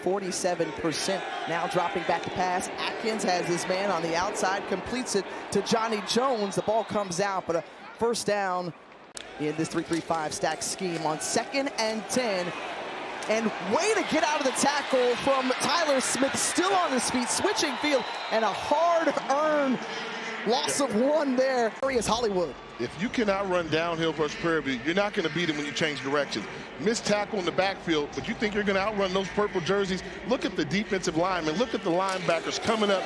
47%. Now dropping back to pass. Atkins has his man on the outside, completes it to Johnny Jones. The ball comes out, but a first down in this 3-3-5 stack scheme on 2nd and 10. And way to get out of the tackle from Tyler Smith, still on his feet, switching field, and a hard-earned loss of 1 there. Is Hollywood. If you cannot run downhill versus Prairie View, you're not going to beat him when you change direction. Missed tackle in the backfield, but you think you're going to outrun those purple jerseys? Look at the defensive linemen. Look at the linebackers coming up,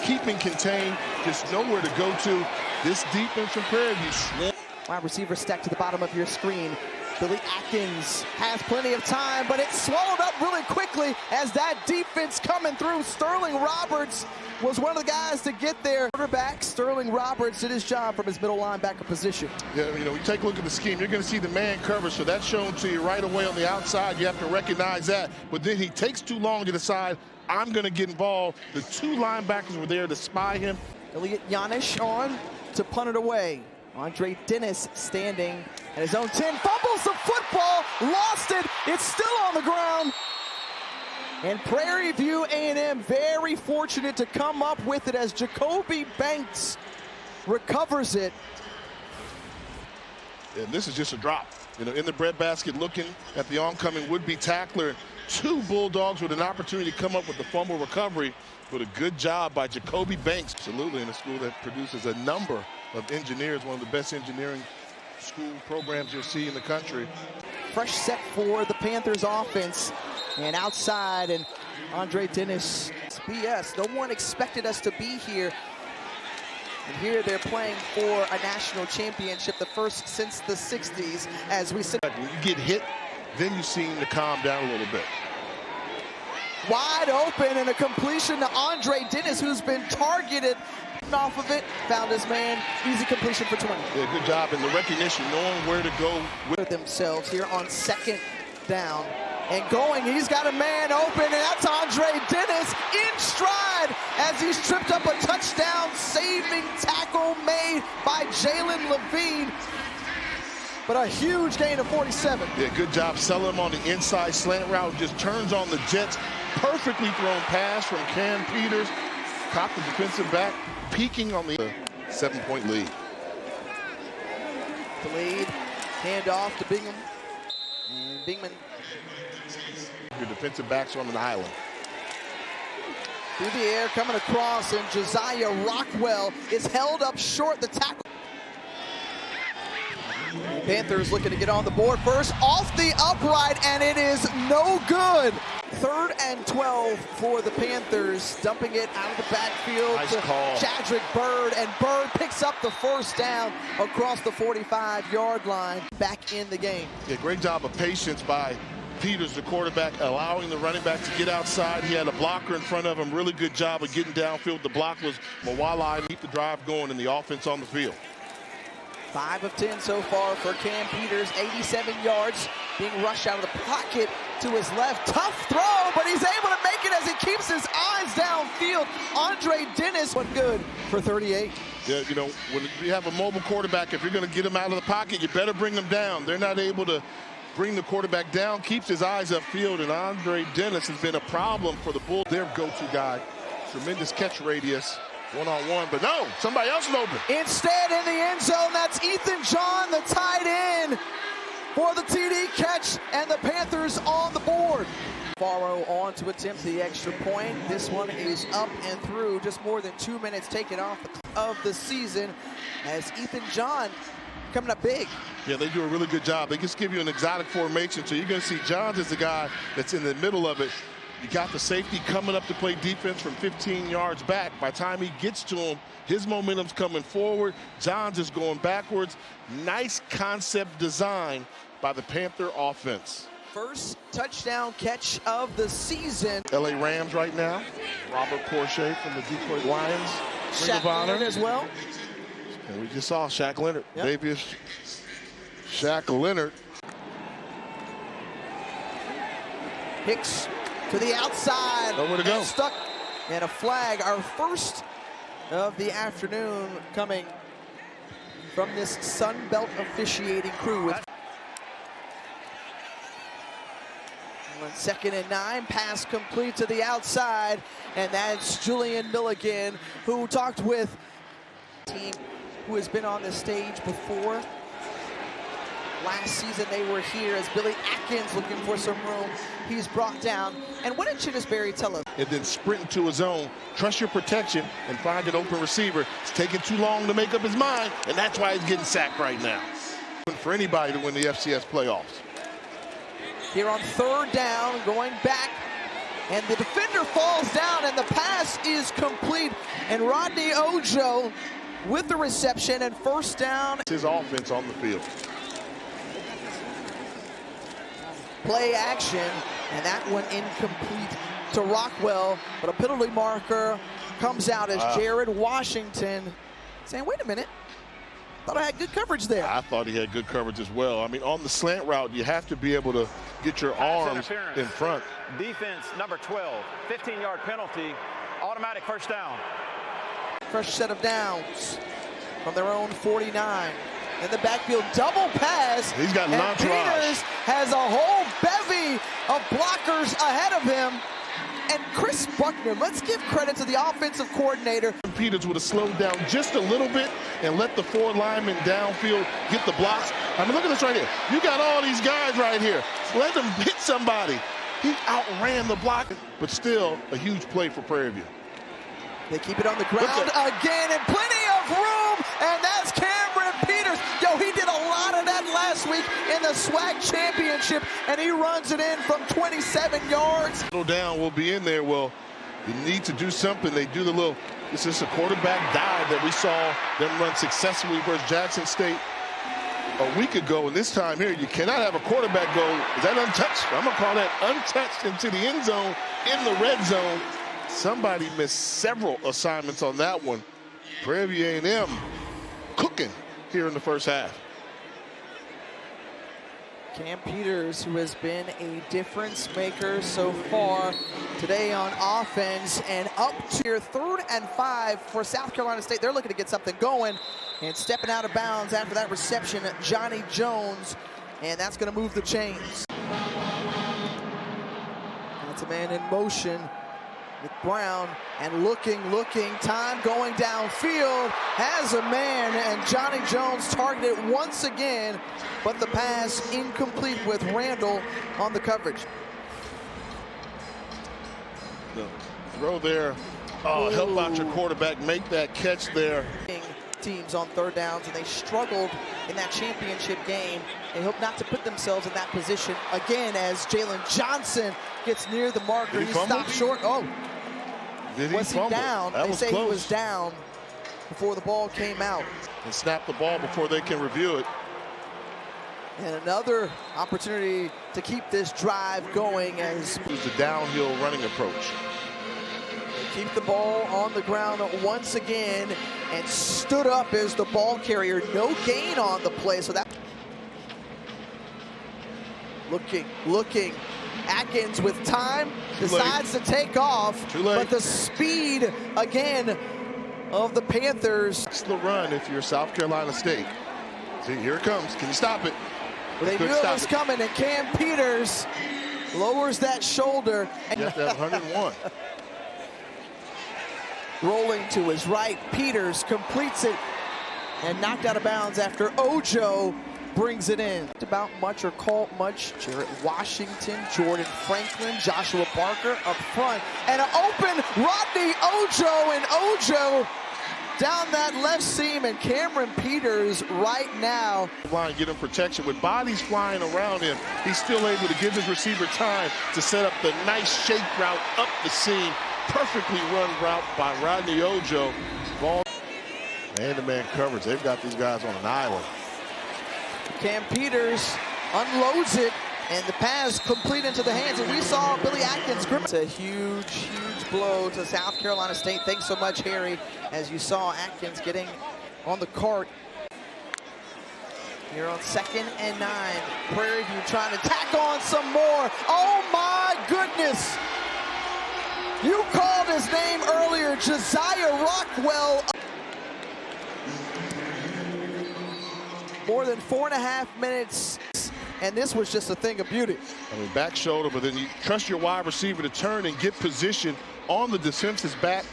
keeping contained, just nowhere to go to. This defense from Prairie View. Wide receiver stacked to the bottom of your screen. Billy Atkins has plenty of time, but it's swallowed up really quickly as that defense coming through. Sterling Roberts was one of the guys to get there. Quarterback Sterling Roberts did his job from his middle linebacker position. Yeah, you take a look at the scheme. You're going to see the man coverage, so that's shown to you right away on the outside. You have to recognize that. But then he takes too long to decide, I'm going to get involved. The 2 linebackers were there to spy him. Elliot Yanish on to punt it away. Andre Dennis standing at his own 10, fumbles the football, lost it, it's still on the ground. And Prairie View A&M very fortunate to come up with it as Jacoby Banks recovers it. And this is just a drop. In the breadbasket, looking at the oncoming would-be tackler. 2 Bulldogs with an opportunity to come up with the fumble recovery, but a good job by Jacoby Banks. Absolutely, in a school that produces a number of engineers, one of the best engineering school programs you'll see in the country. Fresh set for the Panthers offense, and outside, and Andre Dennis. BS, no one expected us to be here. And here they're playing for a national championship, the first since the 60s, as we sit. When you get hit, then you seem to calm down a little bit. Wide open, and a completion to Andre Dennis, who's been targeted off of it, found his man, easy completion for 20. Yeah, good job in the recognition, knowing where to go with themselves here on 2nd down. And going, he's got a man open, and that's Andre Dennis in stride as he's tripped up a touchdown saving tackle made by Jalen Levine. But a huge gain of 47. Yeah, good job selling him on the inside slant route, just turns on the jets. Perfectly thrown pass from Cam Peters. Caught the defensive back, peeking on the 7-point lead. The lead, handoff to Bingham. And Bingman. Your defensive backs on an island. Through the air, coming across, and Josiah Rockwell is held up short. The tackle. Panthers looking to get on the board first, off the upright, and it is no good. 3rd and 12 for the Panthers, dumping it out of the backfield nice to call. Chadrick Bird, and Bird picks up the first down across the 45-yard line, back in the game. Yeah, great job of patience by Peters, the quarterback, allowing the running back to get outside. He had a blocker in front of him. Really good job of getting downfield. The block was Mawala, keep the drive going and the offense on the field. 5 of 10 so far for Cam Peters, 87 yards, being rushed out of the pocket to his left. Tough throw, but he's able to make it as he keeps his eyes downfield. Andre Dennis, what good for 38. Yeah, when you have a mobile quarterback, if you're going to get him out of the pocket, you better bring him down. They're not able to bring the quarterback down, keeps his eyes upfield, and Andre Dennis has been a problem for the Bulls. Their go-to guy, tremendous catch radius. One-on-one, but no, somebody else is open. Instead, in the end zone, that's Ethan John, the tight end, for the TD catch, and the Panthers on the board. Faro on to attempt the extra point. This one is up and through, just more than 2 minutes taken off of the season, as Ethan John coming up big. Yeah, they do a really good job. They just give you an exotic formation, so you're going to see Johns is the guy that's in the middle of it. You got the safety coming up to play defense from 15 yards back. By the time he gets to him, his momentum's coming forward. Johns is going backwards. Nice concept design by the Panther offense. First touchdown catch of the season. LA Rams right now. Robert Porsche from the Detroit Lions. Shaq Leonard as well. And we just saw Shaq Leonard. Yep. Davius Shaq Leonard. Hicks to the outside. Nowhere to go. Stuck. And a flag. Our first of the afternoon coming from this Sun Belt officiating crew. With 2nd and 9, pass complete to the outside, and that's Julian Milligan, who talked with a team who has been on the stage before. Last season they were here as Billy Atkins looking for some room. He's brought down. And what did Chinnisberry tell us? And then sprint into his zone, trust your protection, and find an open receiver. It's taking too long to make up his mind, and that's why he's getting sacked right now. For anybody to win the FCS playoffs. Here on 3rd down, going back, and the defender falls down, and the pass is complete. And Rodney Ojo with the reception, and 1st down. His offense on the field. Play action, and that one incomplete to Rockwell, but a penalty marker comes out as Jared Washington saying, wait a minute, thought I had good coverage there. I thought he had good coverage as well. I mean, on the slant route, you have to be able to get your arms in front. Defense number 12, 15-yard penalty, automatic 1st down. Fresh set of downs from their own 49. In the backfield, double pass. He's got an entourage. Peters has a whole bevy of blockers ahead of him. And Chris Buckner, let's give credit to the offensive coordinator. Peters would have slowed down just a little bit and let the 4 linemen downfield get the blocks. I mean, look at this right here. You got all these guys right here. Let them hit somebody. He outran the block, but still a huge play for Prairie View. They keep it on the ground again, and plenty of room, and that's Cameron Peters. Yo, he did a lot of that last week in the SWAC championship, and he runs it in from 27 yards. Little down will be in there. Well, you need to do something. They do the little, this is a quarterback dive that we saw them run successfully versus Jackson State a week ago, and this time here, you cannot have a quarterback go, is that untouched? I'm gonna call that untouched into the end zone, in the red zone. Somebody missed several assignments on that one. Prairie View A&M cooking here in the 1st half. Cam Peters, who has been a difference maker so far today on offense, and up to your 3rd and 5 for South Carolina State. They're looking to get something going, and stepping out of bounds after that reception, Johnny Jones, and that's going to move the chains. That's a man in motion with Brown, and looking, time going downfield, has a man, and Johnny Jones targeted once again, but the pass incomplete with Randall on the coverage. The throw there, help out your quarterback, make that catch there. Teams on 3rd downs, and they struggled in that championship game. They hope not to put themselves in that position again as Jalen Johnson gets near the marker. He stopped short. Oh, was he down? They say he was down before the ball came out. And snapped the ball before they can review it. And another opportunity to keep this drive going as it's a downhill running approach. They keep the ball on the ground once again and stood up as the ball carrier. No gain on the play, so that looking. Atkins with time decides to take off, but the speed again of the Panthers. It's the run if you're South Carolina State. See, here it comes. Can you stop it? They knew it was coming, and Cam Peters lowers that shoulder. You have to have 101. Rolling to his right, Peters completes it and knocked out of bounds after Ojo brings it in. About much or called much. Jarrett Washington, Jordan Franklin, Joshua Barker up front, and an open Rodney Ojo, and Ojo down that left seam, and Cameron Peters right now. Line, get him protection with bodies flying around him. He's still able to give his receiver time to set up the nice shake route up the seam. Perfectly run route by Rodney Ojo. Ball man-to-man coverage. They've got these guys on an island. Cam Peters unloads it, and the pass complete into the hands, and we saw Billy Atkins. It's a huge blow to South Carolina State. Thanks so much, Harry, as you saw Atkins getting on the cart. Here on 2nd and 9, Prairie View trying to tack on some more. Oh my goodness! You called his name earlier, Josiah Rockwell. More than 4.5 minutes, and this was just a thing of beauty. I mean, back shoulder, but then you trust your wide receiver to turn and get position on the defense's back,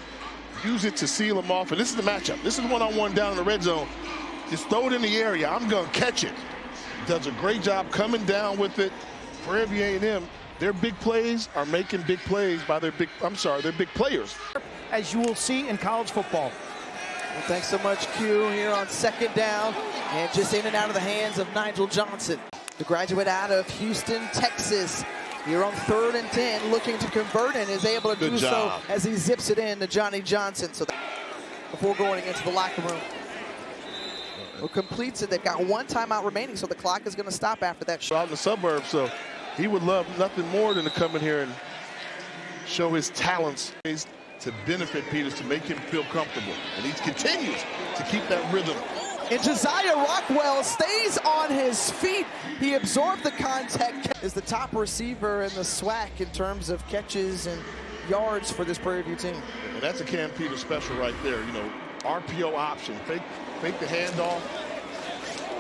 use it to seal him off. And this is the matchup. This is one-on-one down in the red zone. Just throw it in the area. I'm going to catch it. Does a great job coming down with it. Prairie View A&M, their big plays are making big plays by their big players. As you will see in college football. Well, thanks so much, Q, here on second down. And just in and out of the hands of Nigel Johnson, the graduate out of Houston, Texas. Here on 3rd and 10, looking to convert and is able to do so as he zips it in to Johnny Johnson. So before going into the locker room, who completes it. They've got 1 timeout remaining, so the clock is going to stop after that shot. Out in the suburbs, so he would love nothing more than to come in here and show his talents to benefit Peters, to make him feel comfortable. And he continues to keep that rhythm. And Josiah Rockwell stays on his feet. He absorbed the contact. Is the top receiver in the SWAC in terms of catches and yards for this Prairie View team. And that's a Cam Peters special right there. You know, RPO option, fake the handoff.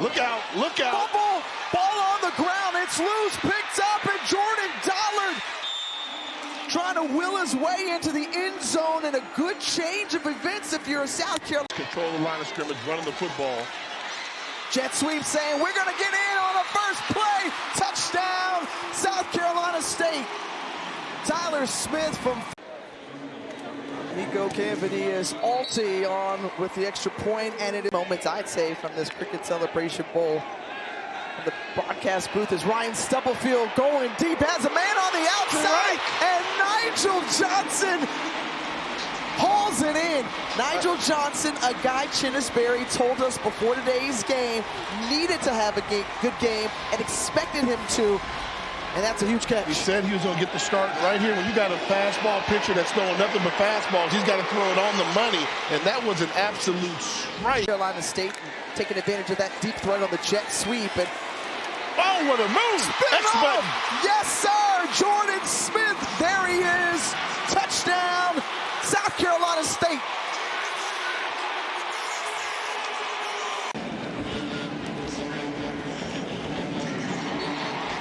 Look out, look out. Ball on the ground, it's loose, picked up, and Jordan Dollard trying to will his way into the end zone, and a good change of events if you're a South Carolina. Control the line of scrimmage, running the football. Jet sweep saying, we're gonna get in on the first play. Touchdown, South Carolina State. Tyler Smith from Nico Cavanius Alti on with the extra point, and it is moments, I'd say, from this Cricket Celebration Bowl. In the broadcast booth is Ryan Stubblefield going deep, has a man on the outside, and Nigel Johnson hauls it in. Nigel Johnson, a guy Chinnisberry told us before today's game needed to have a good game and expected him to. And that's a huge catch. He said he was going to get the start right here. When you got a fastball pitcher that's throwing nothing but fastballs, he's got to throw it on the money. And that was an absolute strike. Carolina State taking advantage of that deep threat on the jet sweep. And oh, what a move! X-Button. Yes, sir! Jordan Smith, there he is. Touchdown, South Carolina State.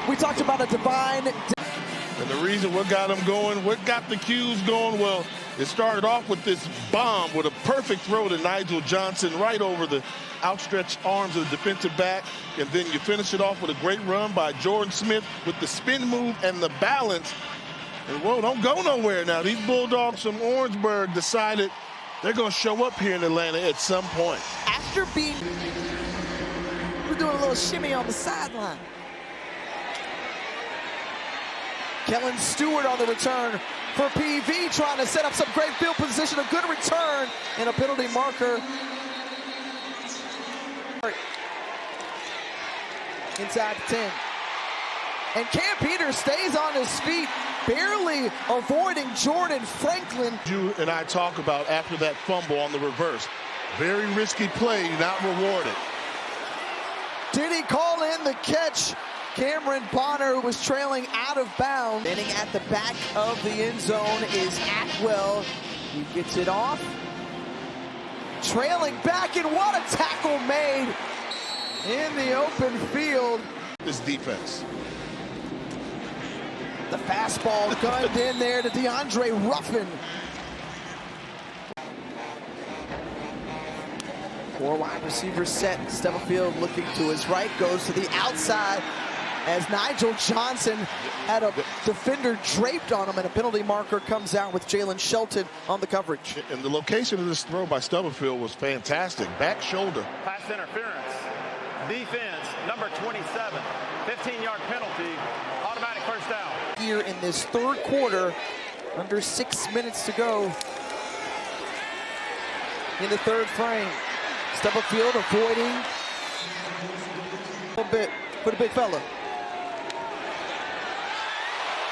We talked about a divine. And the reason what got him going, what got the Qs going, well, it started off with this bomb with a perfect throw to Nigel Johnson right over the outstretched arms of the defensive back. And then you finish it off with a great run by Jordan Smith with the spin move and the balance. And whoa, don't go nowhere now. These Bulldogs from Orangeburg decided they're going to show up here in Atlanta at some point. After being, we're doing a little shimmy on the sideline. Kellen Stewart on the return for PV, trying to set up some great field position, a good return, and a penalty marker. Inside the 10. And Cam Peters stays on his feet, barely avoiding Jordan Franklin. You and I talk about after that fumble on the reverse. Very risky play, not rewarded. Did he call in the catch? Cameron Bonner, who was trailing out of bounds. Standing at the back of the end zone is Atwell. He gets it off. Trailing back, and what a tackle made in the open field. This defense. The fastball gunned in there to DeAndre Ruffin. 4 wide receivers set. Stubblefield looking to his right, goes to the outside as Nigel Johnson had a defender draped on him, and a penalty marker comes out with Jalen Shelton on the coverage. And the location of this throw by Stubblefield was fantastic. Back shoulder. Pass interference. Defense, number 27. 15-yard penalty. Automatic first down. Here in this 3rd quarter, under 6 minutes to go in the 3rd frame. Stubblefield avoiding a little bit for the big fella.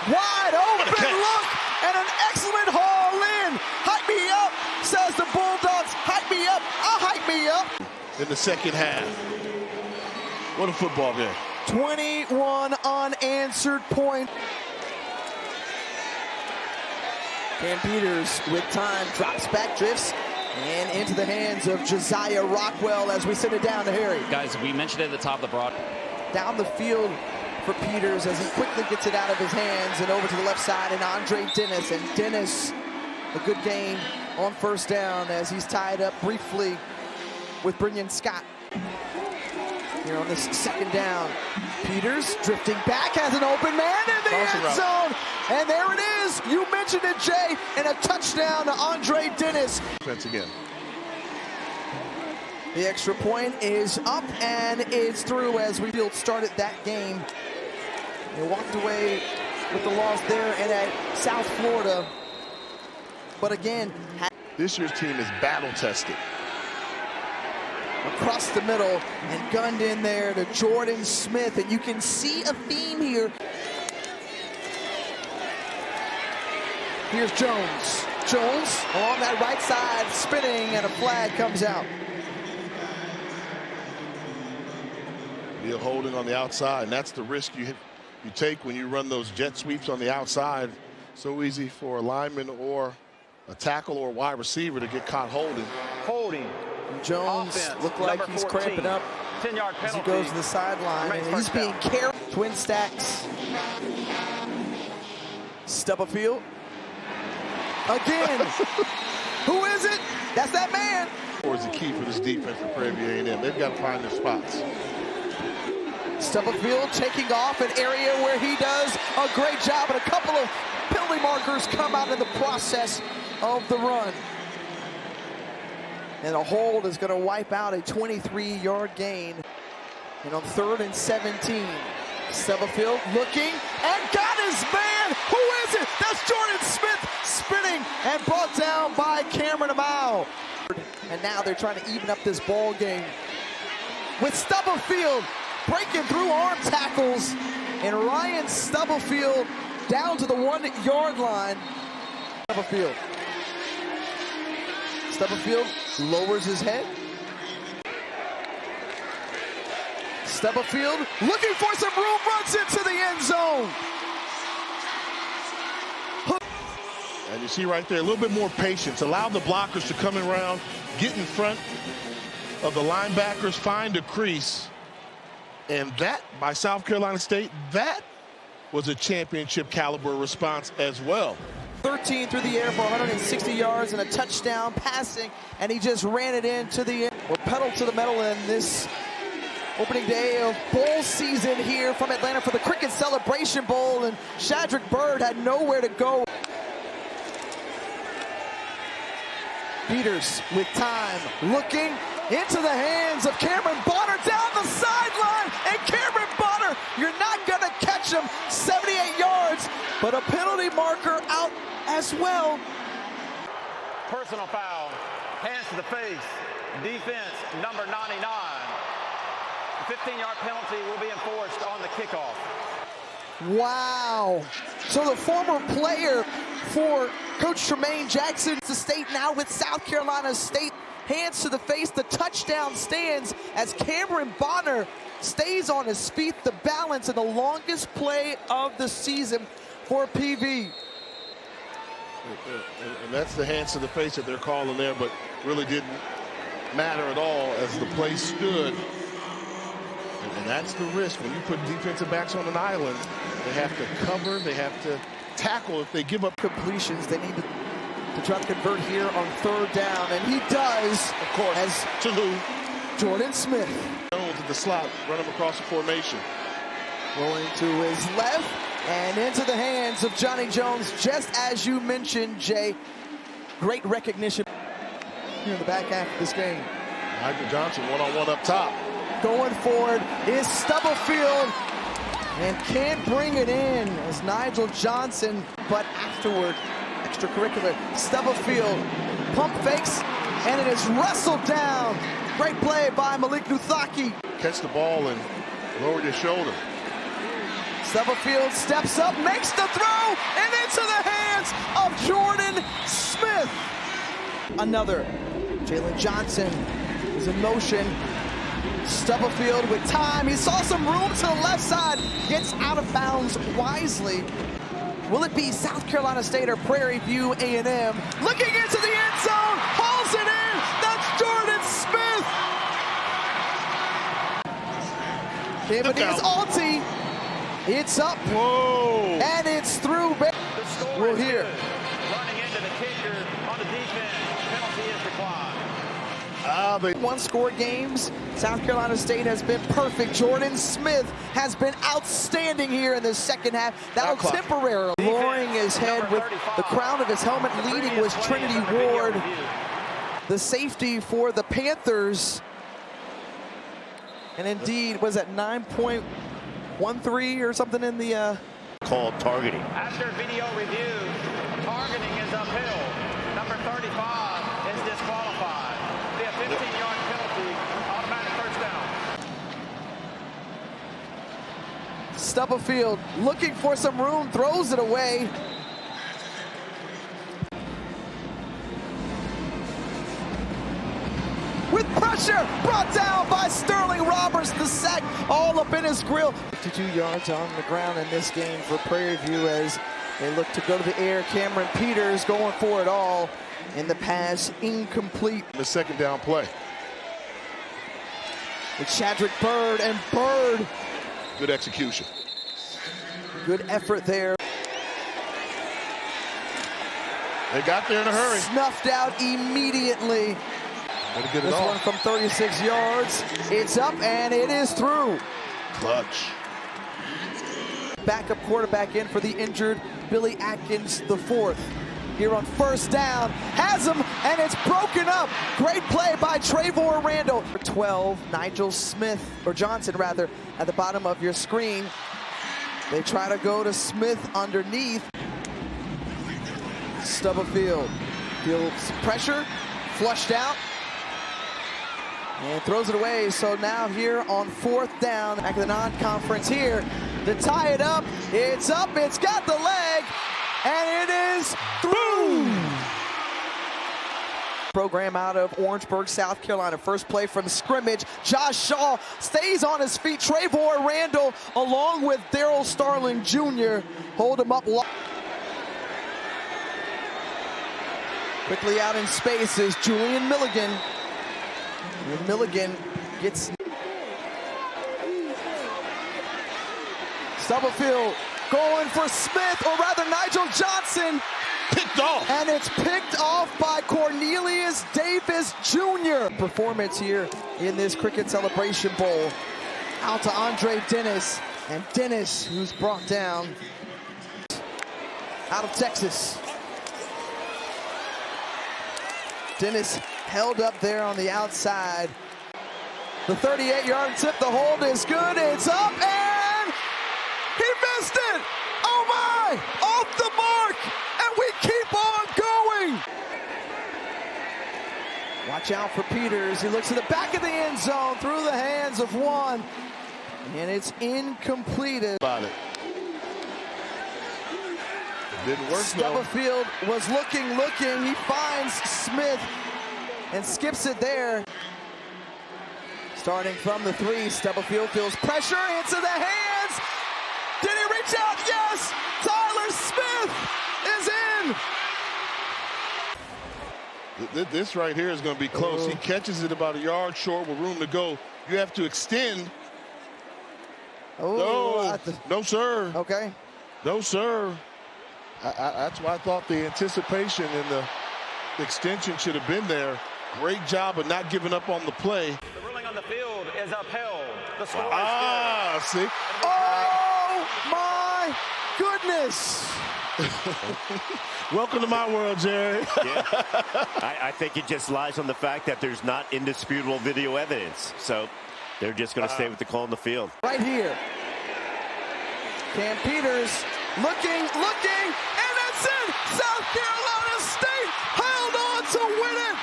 Wide open look and an excellent haul in. Hype me up, says the Bulldogs. Hype me up, I'll hype me up. In the second half. What a football game. 21 unanswered points. Cam Peters with time, drops back, drifts, and into the hands of Josiah Rockwell as we send it down to Harry. Guys, we mentioned it at the top of the broad. Down the field, for Peters as he quickly gets it out of his hands and over to the left side, and Andre Dennis. And Dennis, a good gain on first down as he's tied up briefly with Brennan Scott. Here on this second down, Peters drifting back, has an open man in the end zone. And there it is. You mentioned it, Jay, and a touchdown to Andre Dennis. Defense again. The extra point is up and it's through as we started that game. They walked away with the loss there and at South Florida. But again, this year's team is battle tested. Across the middle and gunned in there to Jordan Smith, and you can see a theme here. Here's Jones. Jones along that right side, spinning, and a flag comes out. You're holding on the outside, and that's the risk you take when you run those jet sweeps on the outside. So easy for a lineman or a tackle or wide receiver to get caught holding. Jones Offense, looked like he's 14, cramping up 10-yard as penalty. he goes to the sideline, and he's being carried. Twin stacks. Stubblefield. Again. Who is it? That's that man. Or is the key for this defense for Prairie View A&M. They've got to find their spots. Stubblefield taking off an area where he does a great job, and a couple of penalty markers come out in the process of the run. And a hold is going to wipe out a 23-yard gain. And on 3rd and 17, Stubblefield looking and got his man. Who is it? That's Jordan Smith spinning and brought down by Cameron Amau. And now they're trying to even up this ball game with Stubblefield breaking through arm tackles, and Ryan Stubblefield down to the 1-yard line. Stubblefield lowers his head. Stubblefield looking for some room, runs into the end zone. And you see right there, a little bit more patience. Allow the blockers to come around, get in front of the linebackers, find a crease. And that, by South Carolina State, that was a championship caliber response as well. 13 through the air for 160 yards and a touchdown passing, and he just ran it into the end. We're pedal to the metal in this opening day of bowl season here from Atlanta for the Cricket Celebration Bowl, and Shadrick Byrd had nowhere to go. Peters with time, looking into the hands of Cameron Bonner down the sideline, and Cameron Bonner, you're not gonna catch him, 78 yards, but a penalty marker out as well. Personal foul, hands to the face, defense number 99. The 15-yard penalty will be enforced on the kickoff. Wow. So the former player for Coach Tremaine Jackson to State now with South Carolina State, hands to the face, the touchdown stands as Cameron Bonner stays on his feet, the balance, and the longest play of the season for PV. And that's the hands to the face that they're calling there, but really didn't matter at all as the play stood. And that's the risk. When you put defensive backs on an island, they have to cover, they have to tackle. If they give up completions, they need to try to convert here on 3rd down, and he does, of course, as to who? Jordan Smith. Jones at the slot, run him across the formation. Rolling to his left and into the hands of Johnny Jones, just as you mentioned, Jay. Great recognition here in the back half of this game. Michael Johnson one-on-one up top. Going forward is Stubblefield, and can't bring it in as Nigel Johnson, but afterward, extracurricular, Stubblefield pump fakes, and it is wrestled down. Great play by Malik Nuthaki. Catch the ball and lower your shoulder. Stubblefield steps up, makes the throw, and into the hands of Jordan Smith. Another. Jalen Johnson is in motion. Stubblefield with time. He saw some room to the left side. Gets out of bounds wisely. Will it be South Carolina State or Prairie View A&M? Looking into the end zone. Hauls it in. That's Jordan Smith. It is Alty. It's up. Whoa. And it's through. The score We'll is hear. good. Running into the kicker on the defense. Penalty is declined. One-score games. South Carolina State has been perfect. Jordan Smith has been outstanding here in the second half. That'll temporarily lowering his head with the crown of his helmet. Leading was Trinity Ward, the safety for the Panthers. And indeed, was that 9.13 or something in the called targeting. After video review, targeting is uphill. Number 35 is disqualified. Be a 15-yard penalty, automatic first down. Stubblefield looking for some room, throws it away. With pressure, brought down by Sterling Roberts. The sack all up in his grill. 52 yards on the ground in this game for Prairie View as they look to go to the air. Cameron Peters going for it all. In the pass, incomplete. The second down play. With Shadrick Bird, and Bird. Good execution. Good effort there. They got there in a hurry. Snuffed out immediately. Get it This off. one from 36 yards. It's up and it is through. Clutch. Backup quarterback in for the injured Billy Atkins IV. Here on first down, has him, and it's broken up. Great play by Trevor Randall. 12, Nigel Smith, or Johnson rather, at the bottom of your screen. They try to go to Smith underneath. Stubblefield feels pressure, flushed out, and throws it away. So now here on fourth down, back of the non-conference here, to tie it up. It's up, it's got the leg, and it is through. Program out of Orangeburg, South Carolina. First play from scrimmage. Josh Shaw stays on his feet. Trevor Randall, along with Darryl Starling Jr., hold him up. Quickly out in space is Julian Milligan. And Milligan gets Stubblefield going for Smith, or rather Nigel Johnson. Picked off. And it's picked off by Cornelius Davis Jr. Performance here in this Cricket Celebration Bowl. Out to Andre Dennis. And Dennis, who's brought down out of Texas. Dennis held up there on the outside. The 38-yard tip, the hold is good. It's up, and he missed it. Oh my, off the mark, and we keep on going. Watch out for Peters. He looks at the back of the end zone, through the hands of one, and it's incomplete. About it. Didn't work though. Stubblefield was looking. He finds Smith and skips it there. Starting from the 3, Stubblefield feels pressure into the hands. Did he reach out? Yes! Tyler Smith is in. This right here is going to be close. He catches it about a yard short with room to go. You have to extend. No, no, sir. Okay. No, sir. That's why I thought the anticipation and the extension should have been there. Great job of not giving up on the play. The ruling on the field is upheld. The score is see. Oh my goodness. Welcome to my world, Jerry. Yeah. I think it just lies on the fact that there's not indisputable video evidence. So they're just going to stay with the call on the field. Right here. Cam Peters looking, and that's it. South Carolina State held on to win it.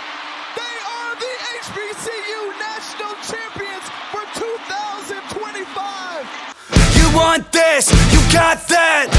They are the HBCU national champions for 2025. You want this, you got that.